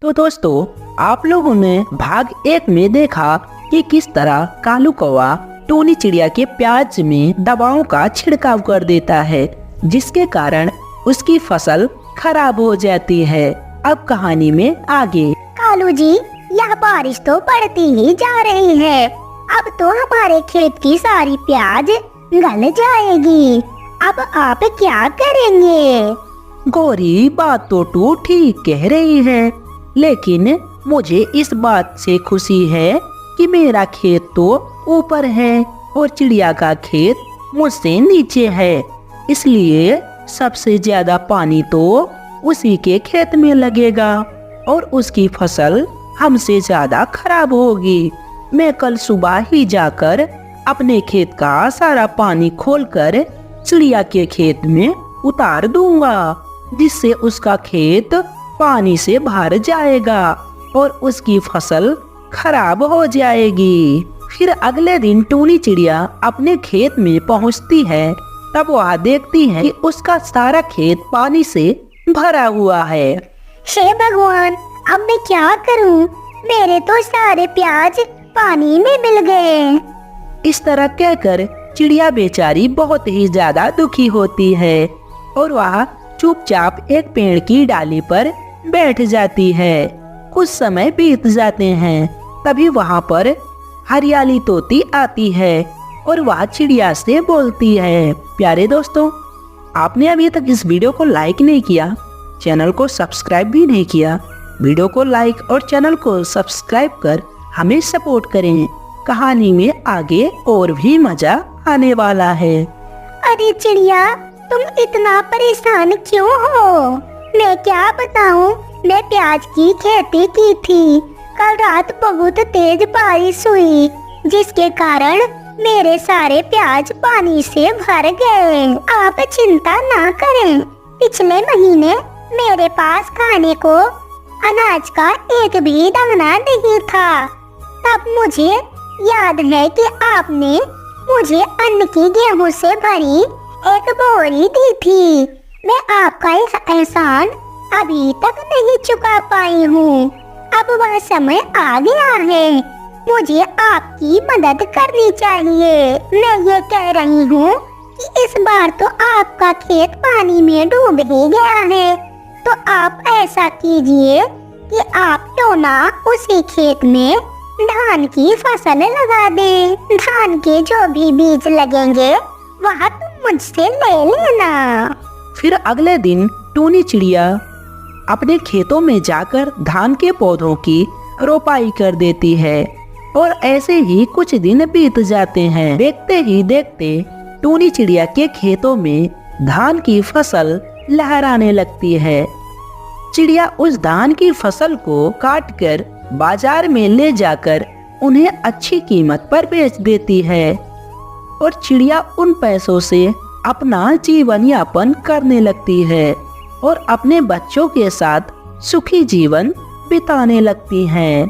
तो दोस्तों, आप लोगों ने भाग 1 में देखा कि किस तरह कालू कौवा टूनी चिड़िया के प्याज में दवाओं का छिड़काव कर देता है, जिसके कारण उसकी फसल खराब हो जाती है। अब कहानी में आगे। कालू जी, यह बारिश तो बढ़ती ही जा रही है। अब तो हमारे खेत की सारी प्याज गल जाएगी। अब आप क्या करेंगे? गौरी, बात तो तू ठीक कह रही है, लेकिन मुझे इस बात से खुशी है कि मेरा खेत तो ऊपर है और चिड़िया का खेत मुझसे नीचे है, इसलिए सबसे ज्यादा पानी तो उसी के खेत में लगेगा और उसकी फसल हमसे ज्यादा खराब होगी। मैं कल सुबह ही जाकर अपने खेत का सारा पानी खोलकर चिड़िया के खेत में उतार दूंगा, जिससे उसका खेत पानी से भर जाएगा और उसकी फसल खराब हो जाएगी। फिर अगले दिन टूनी चिड़िया अपने खेत में पहुंचती है। तब वह देखती है कि उसका सारा खेत पानी से भरा हुआ है। हे भगवान, अब मैं क्या करूं? मेरे तो सारे प्याज पानी में मिल गए। इस तरह कहकर चिड़िया बेचारी बहुत ही ज्यादा दुखी होती है और वह चुपचाप एक पेड़ की डाली पर बैठ जाती है। कुछ समय बीत जाते हैं, तभी वहाँ पर हरियाली तोती आती है और वह चिड़िया से बोलती है, प्यारे दोस्तों, आपने अभी तक इस वीडियो को लाइक नहीं किया, चैनल को सब्सक्राइब भी नहीं किया, वीडियो को लाइक और चैनल को सब्सक्राइब कर हमें सपोर्ट करें। कहानी में आगे और भी मजा आने वाला है। अरे चिड़िया, तुम इतना परेशान क्यों हो? मैं क्या बताऊं, मैं प्याज की खेती की थी। कल रात बहुत तेज बारिश हुई, जिसके कारण मेरे सारे प्याज पानी से भर गए। आप चिंता ना करें, पिछले महीने मेरे पास खाने को अनाज का एक भी दाना नहीं था। तब मुझे याद है कि आपने मुझे अन्न की गेहूं से भरी एक बोरी दी थी। मैं आपका इस एहसान अभी तक नहीं चुका पाई हूँ। अब वह समय आ गया है, मुझे आपकी मदद करनी चाहिए। मैं ये कह रही हूँ कि इस बार तो आपका खेत पानी में डूब ही गया है, तो आप ऐसा कीजिए कि आप क्यों ना उसी खेत में धान की फसल लगा दें। धान के जो भी बीज लगेंगे वह तुम मुझसे ले लेना। फिर अगले दिन टूनी चिड़िया अपने खेतों में जाकर धान के पौधों की रोपाई कर देती है और ऐसे ही कुछ दिन बीत जाते हैं। देखते ही देखते टूनी चिड़िया के खेतों में धान की फसल लहराने लगती है। चिड़िया उस धान की फसल को काटकर बाजार में ले जाकर उन्हें अच्छी कीमत पर बेच देती है और चिड़िया उन पैसों से अपना जीवन यापन करने लगती है और अपने बच्चों के साथ सुखी जीवन बिताने लगती हैं।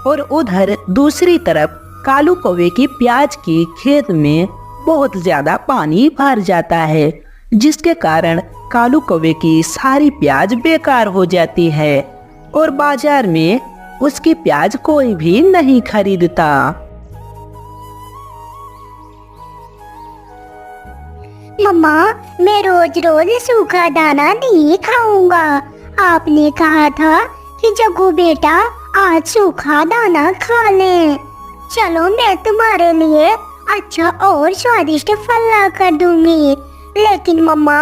और उधर दूसरी तरफ कालू कौवे की प्याज की खेत में बहुत ज्यादा पानी भर जाता है, जिसके कारण कालू कौवे की सारी प्याज बेकार हो जाती है और बाजार में उसकी प्याज कोई भी नहीं खरीदता। मम्मा, मैं रोज रोज सूखा दाना नहीं खाऊंगा। आपने कहा था कि जग्गू बेटा आज सूखा दाना खा ले। चलो, मैं तुम्हारे लिए अच्छा और स्वादिष्ट फल ला कर दूंगी। लेकिन मम्मा,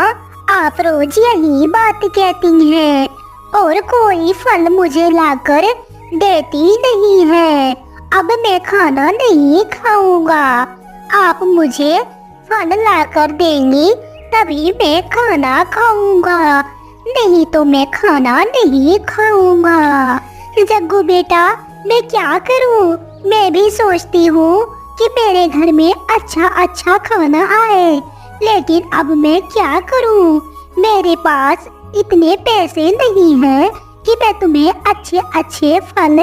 आप रोज यही बात कहती हैं और कोई फल मुझे लाकर देती नहीं है। अब मैं खाना नहीं खाऊंगा। आप मुझे फल लाकर देंगी तभी मैं खाना खाऊंगा, नहीं तो मैं खाना नहीं खाऊंगा। जग्गू बेटा, मैं क्या करूं? मैं भी सोचती हूँ कि मेरे घर में अच्छा अच्छा खाना आए, लेकिन अब मैं क्या करूं? मेरे पास इतने पैसे नहीं हैं कि मैं तुम्हें अच्छे अच्छे फल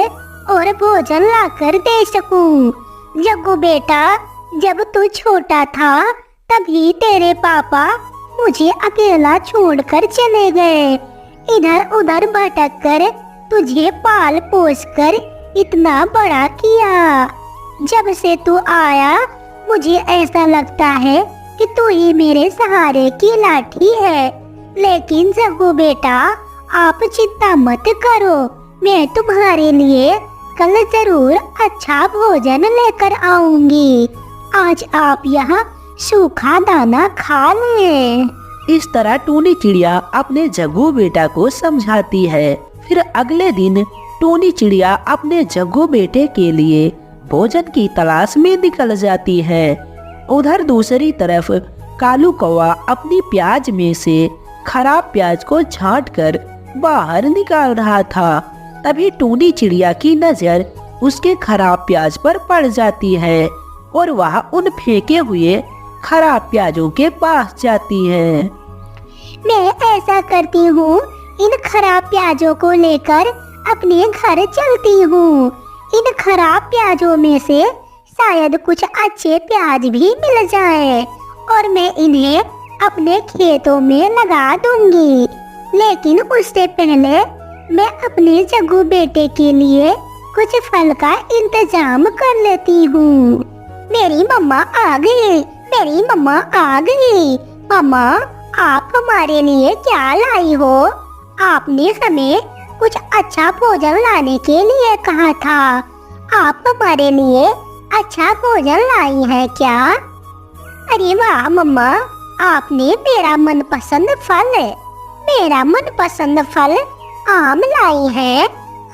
और भोजन लाकर दे सकूं। जग्गू बेटा, जब तू छोटा था तभी तेरे पापा मुझे अकेला छोड़कर चले गए। इधर उधर भटक कर तुझे पाल पोस कर इतना बड़ा किया। जब से तू आया मुझे ऐसा लगता है कि तू ही मेरे सहारे की लाठी है। लेकिन जग्गू बेटा, आप चिंता मत करो, मैं तुम्हारे लिए कल जरूर अच्छा भोजन लेकर आऊंगी। आज आप यहाँ सूखा दाना खा लें। इस तरह टूनी चिड़िया अपने जग्गू बेटा को समझाती है। फिर अगले दिन टूनी चिड़िया अपने जग्गू बेटे के लिए भोजन की तलाश में निकल जाती है। उधर दूसरी तरफ कालू कौवा अपनी प्याज में से खराब प्याज को छांट कर बाहर निकाल रहा था। तभी टूनी चिड़िया की नजर उसके खराब प्याज पर पड़ जाती है और वह उन फेंके हुए खराब प्याजों के पास जाती है। मैं ऐसा करती हूँ, इन खराब प्याजों को लेकर अपने घर चलती हूँ। इन खराब प्याजों में से शायद कुछ अच्छे प्याज भी मिल जाए और मैं इन्हें अपने खेतों में लगा दूंगी। लेकिन उससे पहले मैं अपने जग्गू बेटे के लिए कुछ फल का इंतजाम कर लेती हूँ। मेरी मम्मा आ गई, मेरी मम्मा आ गई। मम्मा, आप हमारे लिए क्या लाई हो? आपने हमें कुछ अच्छा भोजन लाने के लिए कहा था। आप हमारे लिए अच्छा भोजन लाई है क्या? अरे वाह मम्मा, आपने मेरा मनपसंद फल आम लाई है।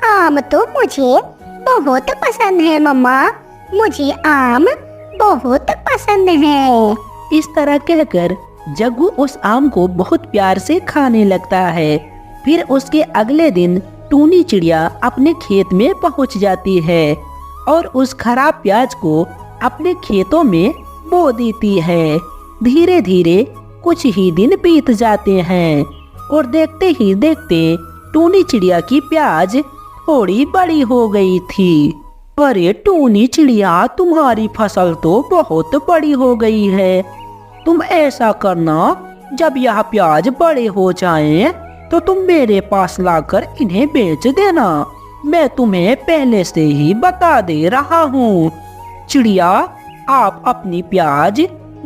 आम तो मुझे बहुत पसंद है मम्मा, मुझे आम बहुत पसंद है। इस तरह कहकर जग्गू उस आम को बहुत प्यार से खाने लगता है। फिर उसके अगले दिन टूनी चिड़िया अपने खेत में पहुंच जाती है और उस खराब प्याज को अपने खेतों में बो देती है। धीरे धीरे कुछ ही दिन बीत जाते हैं और देखते ही देखते टूनी चिड़िया की प्याज थोड़ी बड़ी हो गई थी। अरे टूनी चिड़िया, तुम्हारी फसल तो बहुत बड़ी हो गई है। तुम ऐसा करना, जब यह प्याज बड़े हो जाएं, तो तुम मेरे पास लाकर इन्हें बेच देना। मैं तुम्हें पहले से ही बता दे रहा हूँ। चिड़िया, आप अपनी प्याज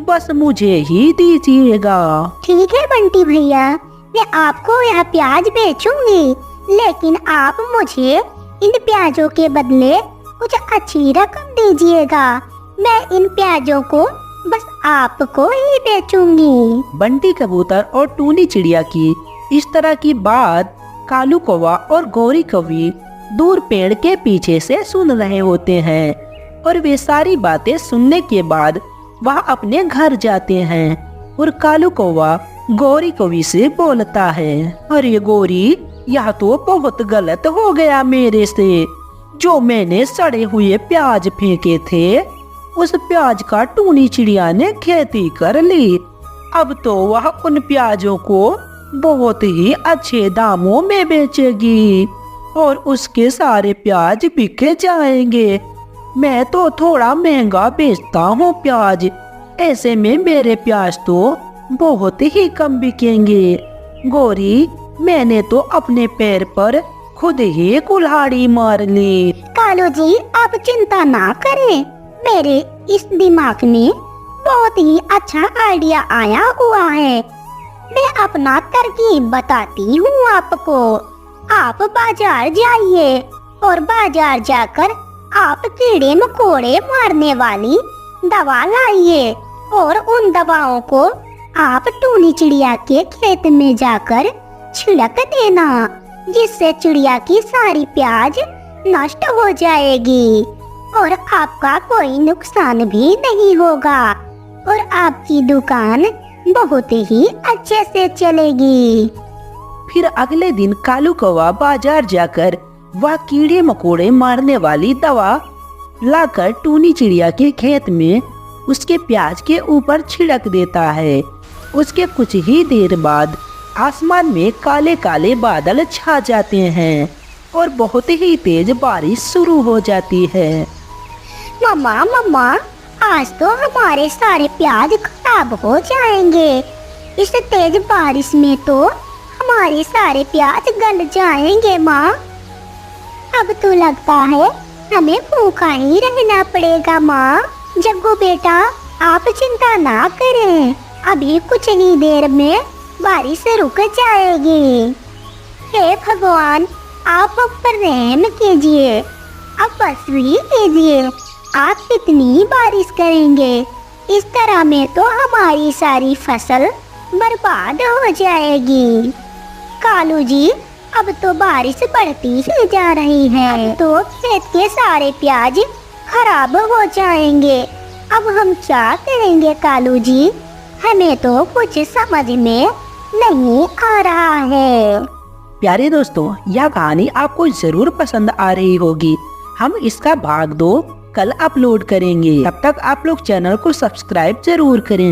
बस मुझे ही दीजिएगा। ठीक है बंटी भैया, मैं आपको यह प्याज बेचूंगी, लेकिन आप मुझे इन प्याजों के बदले कुछ अच्छी रकम दीजिएगा। मैं इन प्याजों को बस आपको ही बेचूंगी। बंटी कबूतर और टूनी चिड़िया की इस तरह की बात कालू कौवा और गौरी कौवी दूर पेड़ के पीछे से सुन रहे होते हैं और वे सारी बातें सुनने के बाद वह अपने घर जाते हैं और कालू कौवा गौरी कौवी से बोलता है, अरे गौरी, यह तो बहुत गलत हो गया मेरे से। जो मैंने सड़े हुए प्याज फेंके थे, उस प्याज का टूनी चिड़िया ने खेती कर ली। अब तो वह उन प्याजों को बहुत ही अच्छे दामों में बेचेगी और उसके सारे प्याज बिक जाएंगे। मैं तो थोड़ा महंगा बेचता हूँ प्याज, ऐसे में मेरे प्याज तो बहुत ही कम बिकेंगे। गौरी, मैंने तो अपने पैर पर खुद ही कुल्हाड़ी मार ली। कालू जी, आप चिंता ना करें, मेरे इस दिमाग में बहुत ही अच्छा आइडिया आया हुआ है। मैं अपना तरकीब बताती हूँ आपको। आप बाजार जाइए और बाजार जाकर आप कीड़े मकोड़े मारने वाली दवा लाइए और उन दवाओं को आप टूनी चिड़िया के खेत में जाकर छिड़क देना, जिससे चिड़िया की सारी प्याज नष्ट हो जाएगी और आपका कोई नुकसान भी नहीं होगा और आपकी दुकान बहुत ही अच्छे से चलेगी। फिर अगले दिन कालू कौवा बाजार जाकर वह कीड़े मकोड़े मारने वाली दवा लाकर टूनी चिड़िया के खेत में उसके प्याज के ऊपर छिड़क देता है। उसके कुछ ही देर बाद आसमान में काले काले बादल छा जाते हैं और बहुत ही तेज बारिश शुरू हो जाती है। मम्मा मम्मा, आज तो हमारे सारे प्याज खराब हो जाएंगे। इस तेज बारिश में तो हमारे सारे प्याज गल जाएंगे माँ। अब तो लगता है हमें भूखा ही रहना पड़ेगा माँ। जग्गू बेटा, आप चिंता ना करें, अभी कुछ ही देर में बारिश रुक जाएगी। हे भगवान, आप हम पर रहम कीजिए, अब बस भी कीजिए। आप कितनी बारिश करेंगे, इस तरह में तो हमारी सारी फसल बर्बाद हो जाएगी। कालू जी, अब तो बारिश बढ़ती ही जा रही है, अब तो खेत के सारे प्याज खराब हो जाएंगे। अब हम क्या करेंगे कालू जी? हमें तो कुछ समझ में नहीं आ रहा है। प्यारे दोस्तों, यह कहानी आपको जरूर पसंद आ रही होगी। हम इसका भाग 2 कल अपलोड करेंगे। तब तक आप लोग चैनल को सब्सक्राइब जरूर करें।